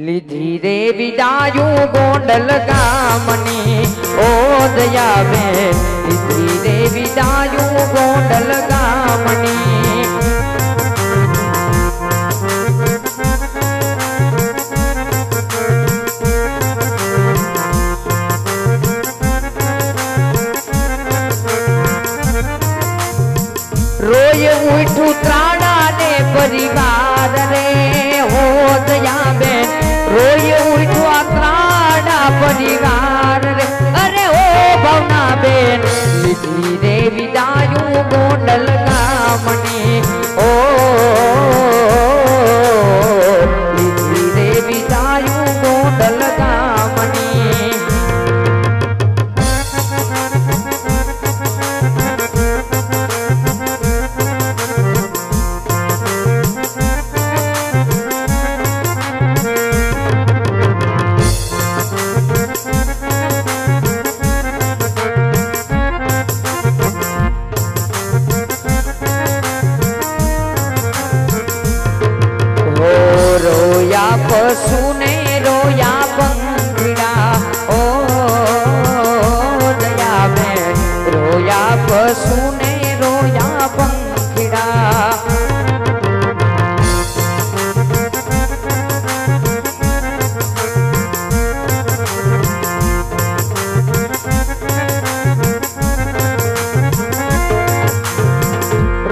લીધી રે વિદાયું ગોંડલ ગામની ઓ દયાબેન, લીધી રે વિદાયું ગોંડલ ગામની. રોય ઉઠું ત્રાણા ને પરિવાર રે હો દયાબેન, રોય ઉઠવા ત્રાણા પરિવાર રે. અરે ઓ ભાવનાબેન, લીધી રે વિદાયું ગોંડલ ગામની ઓ, લીધી રે વિદાયું ગોંડલ ગામની. સુને રોયા પંખીડા ઓ દયાબેન, રોયા પશુને રોયા પંખીડા.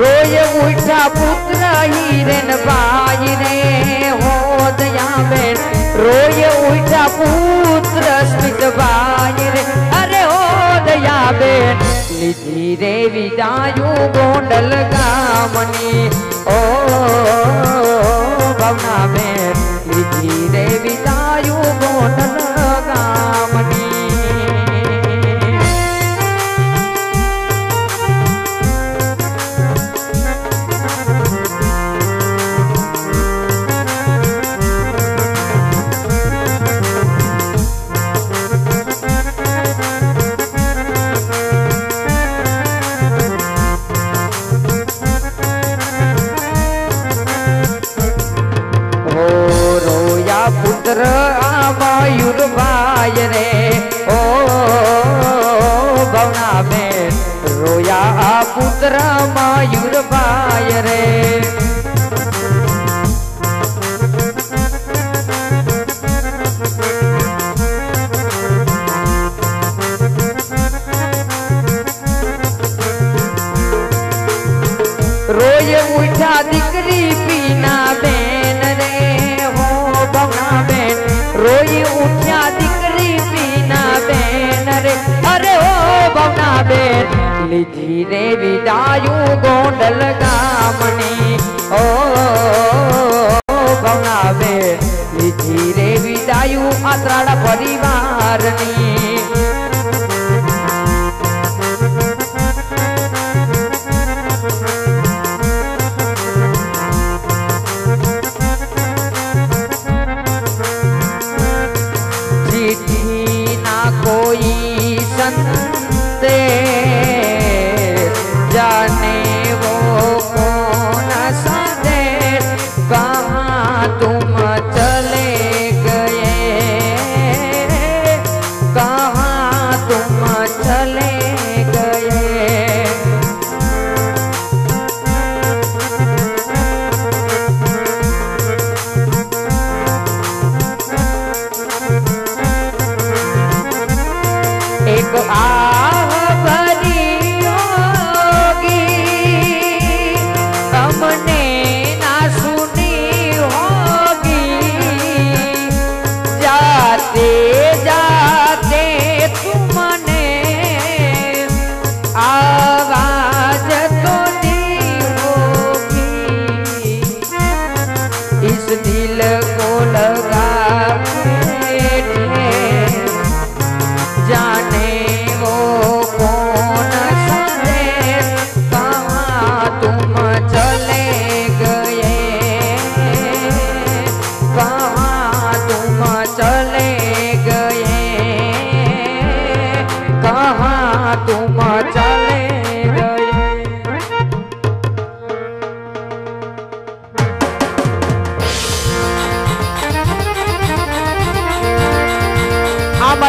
રોય ઉઠા પુત્ર હિરેન બાઈ રે હો દયાબેન, રોય ઉઠા પુત્ર સ્મિતભાઈ રે. અરે ઓ દયાબેન, લીધી રે વિદાયું ગોંડલ ગામની ઓ ભાવનાબેન, લીધી રે વિદાયું ગોંડલ ગામની. પુત્ર મયુરભાઈ રે ઓ ભાવનાબેન, રોયા પુત્ર મયુરભાઈ રે. રોય ઉઠા દીકરી પીના બેન રે હો ભાવનાબેન, રોય ઉઠ્યા દીકરી પીના બેન રે. અરે ઓ ભાવનાબેન, લીધી રે વિદાયું ગોંડલ ગામની ઓ ભાવનાબેન, લીધી રે વિદાયું આત્રાડા પરિવારની. कोई संते जाने वो कौन संदेश, कहाँ तुम चले गए, कहाँ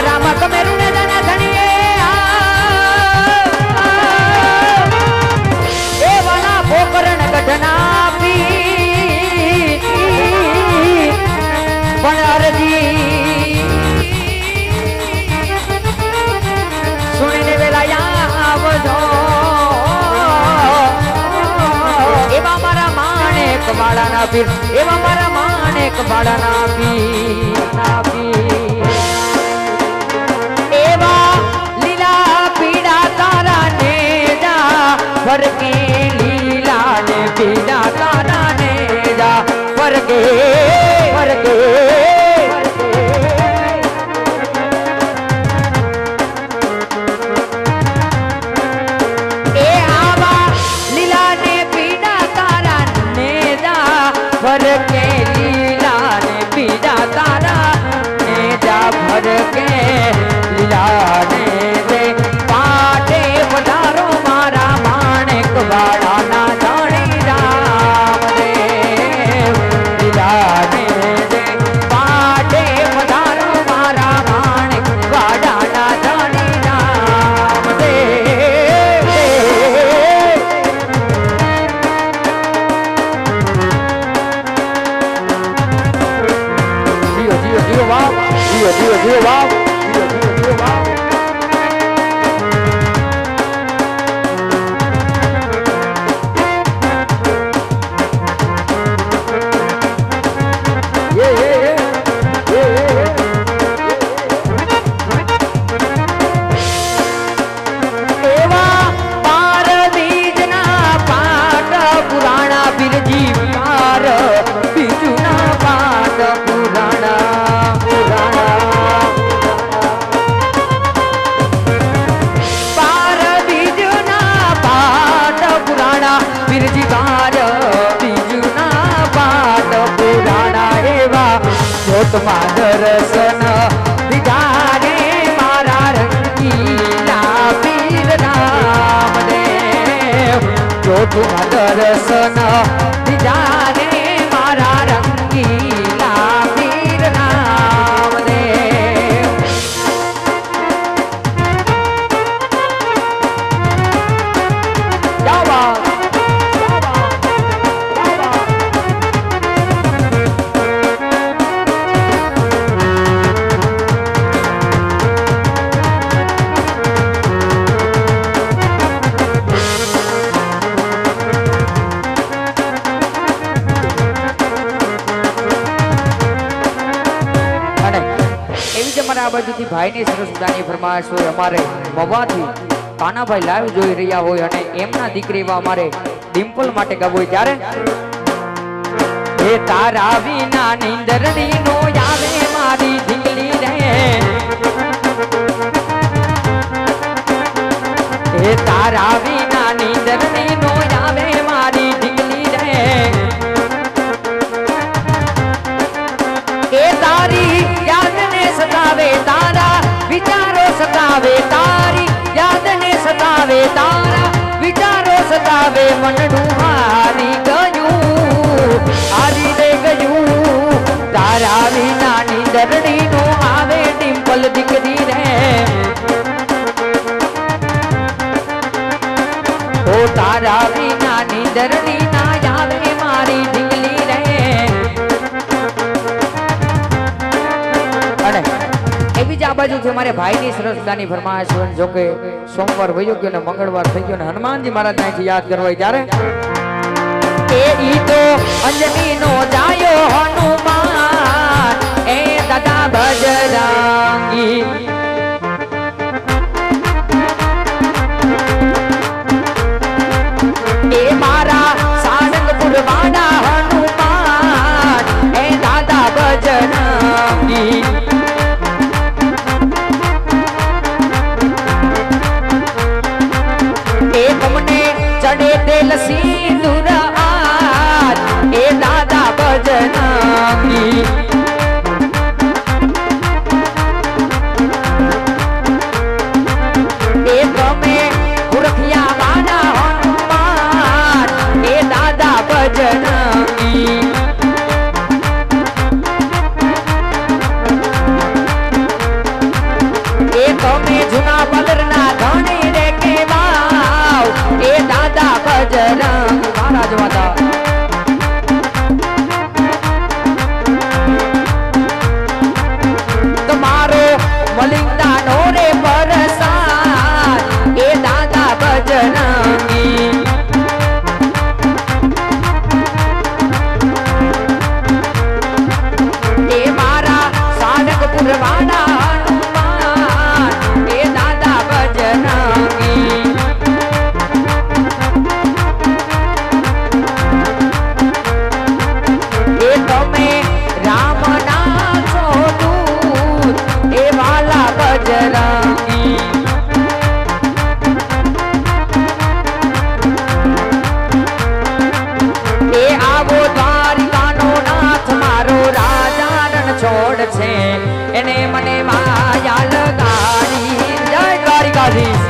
રામ કમેરું ને ધન ધણીએ એ વાલા પોકરણ ગઢના પી પણ અરજી સુણીને વેલા આવજો એવા મારા માણેક વાળાના પીર એવા મારા માણેક વાળાના પીર એવા લીલા પીડા તારા ને જા ફરકે લીલા ને પીડા તારા ને જા ફરકે ફરકે એ આવા લીલા ને પીડા તારા ને જા ફરકે લીલા ને પીડા તારા ને જા ફરકે લીલા ને દે પાટે પધારો મારા માણેક વાળાના ધણી રામ દેવ લીલા ને દે પાટે પધારો મારા માણેક વાળાના ધણી રામ દેવ જીઓ જીઓ જીઓ વાવ જીઓ જીઓ જીઓ વાવ જીઓ જીઓ જીઓ વાવ એવા પાર બીજના પાટ પુરાણા બિરજી પાર બીજુના પાટ પુરાણા પાર બીજના પાટ પુરાણા બિરજી પાર બીજુના પાટ પુરાણા એવા જોતમાં દર્શન દીધા રે મારા રંગીલા પીર રામદેવ જોતમાં દર્શન દીધા રે મારા રંગીલા પીર રામદેવ જાવા આ બાજુથી ભાઈની સરસ મજાની ફરમાઈશ હોય અમારે મવાથી કાનાભાઈ લાઈવ જોઈ રહ્યા હોય અને એમના દીકરી એવા અમારે ડિમ્પલ માટે ગાવું હોય ત્યારે હે તારા વિના નીંદરડી નો આવે મારી ઢીંગલી રે હે તારા વિના નીંદરડી નો આવે મારી ઢીંગલી રે એ તારી યાદ ને સતાવે તારા વિચારો સતાવે તારી યાદ ને સતાવે તારા વિચારો સતાવે મનડું હારી ગયું હારી દે ગયું તારા વિના નીંદરડી નો આવે ડિમ્પલ દીકરી રે ઓ તારા વિના નીંદરડી ના આવે મારી ઢીંગલી રે અને એવી જ આ બાજુથી અમારે ભાઈની સરસ મજાની ફરમાઈશ હોય જોકે સોમવાર વયો ગયો ને મંગળવાર થઈ ગયો ને હનુમાનજી મહારાજ ત્યાંથી યાદ કરવા ત્યારે એ ઈ તો અંજની નો જાયો હનુમાન એ દાદા બજરંગી એ મારા સારંગપુર વાડા હનુમાન એ દાદા બજરંગી એ તમને ચડે તેલ સિંદૂર આજ એ દાદા બજરંગી છે એને મને માયા લગાડી જય દ્વારિકાધીશ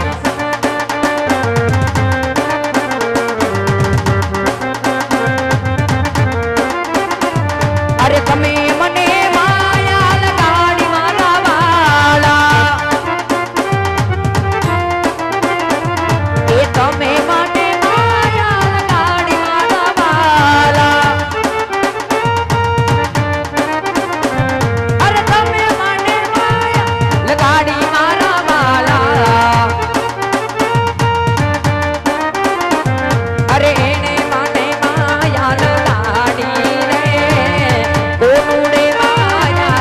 અરે તમે મને માયા લગાડી મારા વાલા એ તમે માટે માયા લગાડી મારા વાલા અરે તમે મને માયા લગાડી મારા વાલા અરે એને મને માયા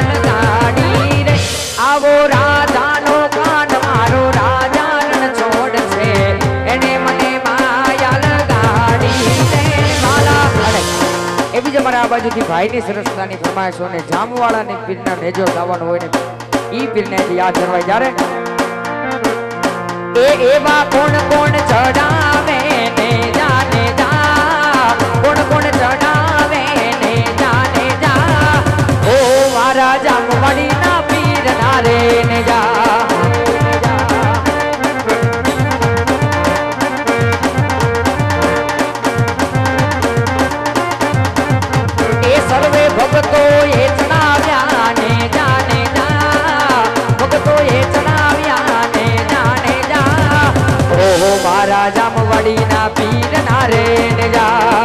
લગાડી આવો રાજાનો કાન મારો રાજા રણ છોડ છે એને મને માયા લગાડી માલા એવી જ અમારા આ બાજુથી ભાઈની સરસતાની ફરમાઈશો ને જામવાળાની પીરના નેજો ગાવાનો હોય ને ઈ પીરને યાદ કરવાય જ્યારે એ એવા કોણ કોણ ચડાવે ને જાને જા કોણ કોણ ચડાવે ને જાને જા ઓ મારા જામવાડીના પીર નારે ને જા એ સર્વે ભક્તો એ ચડાવ્યા ને જાને જા ભક્તો એ ચડાવ્યા ને જાને જા ઓ મારા જામવાડીના પીર નારે ને જા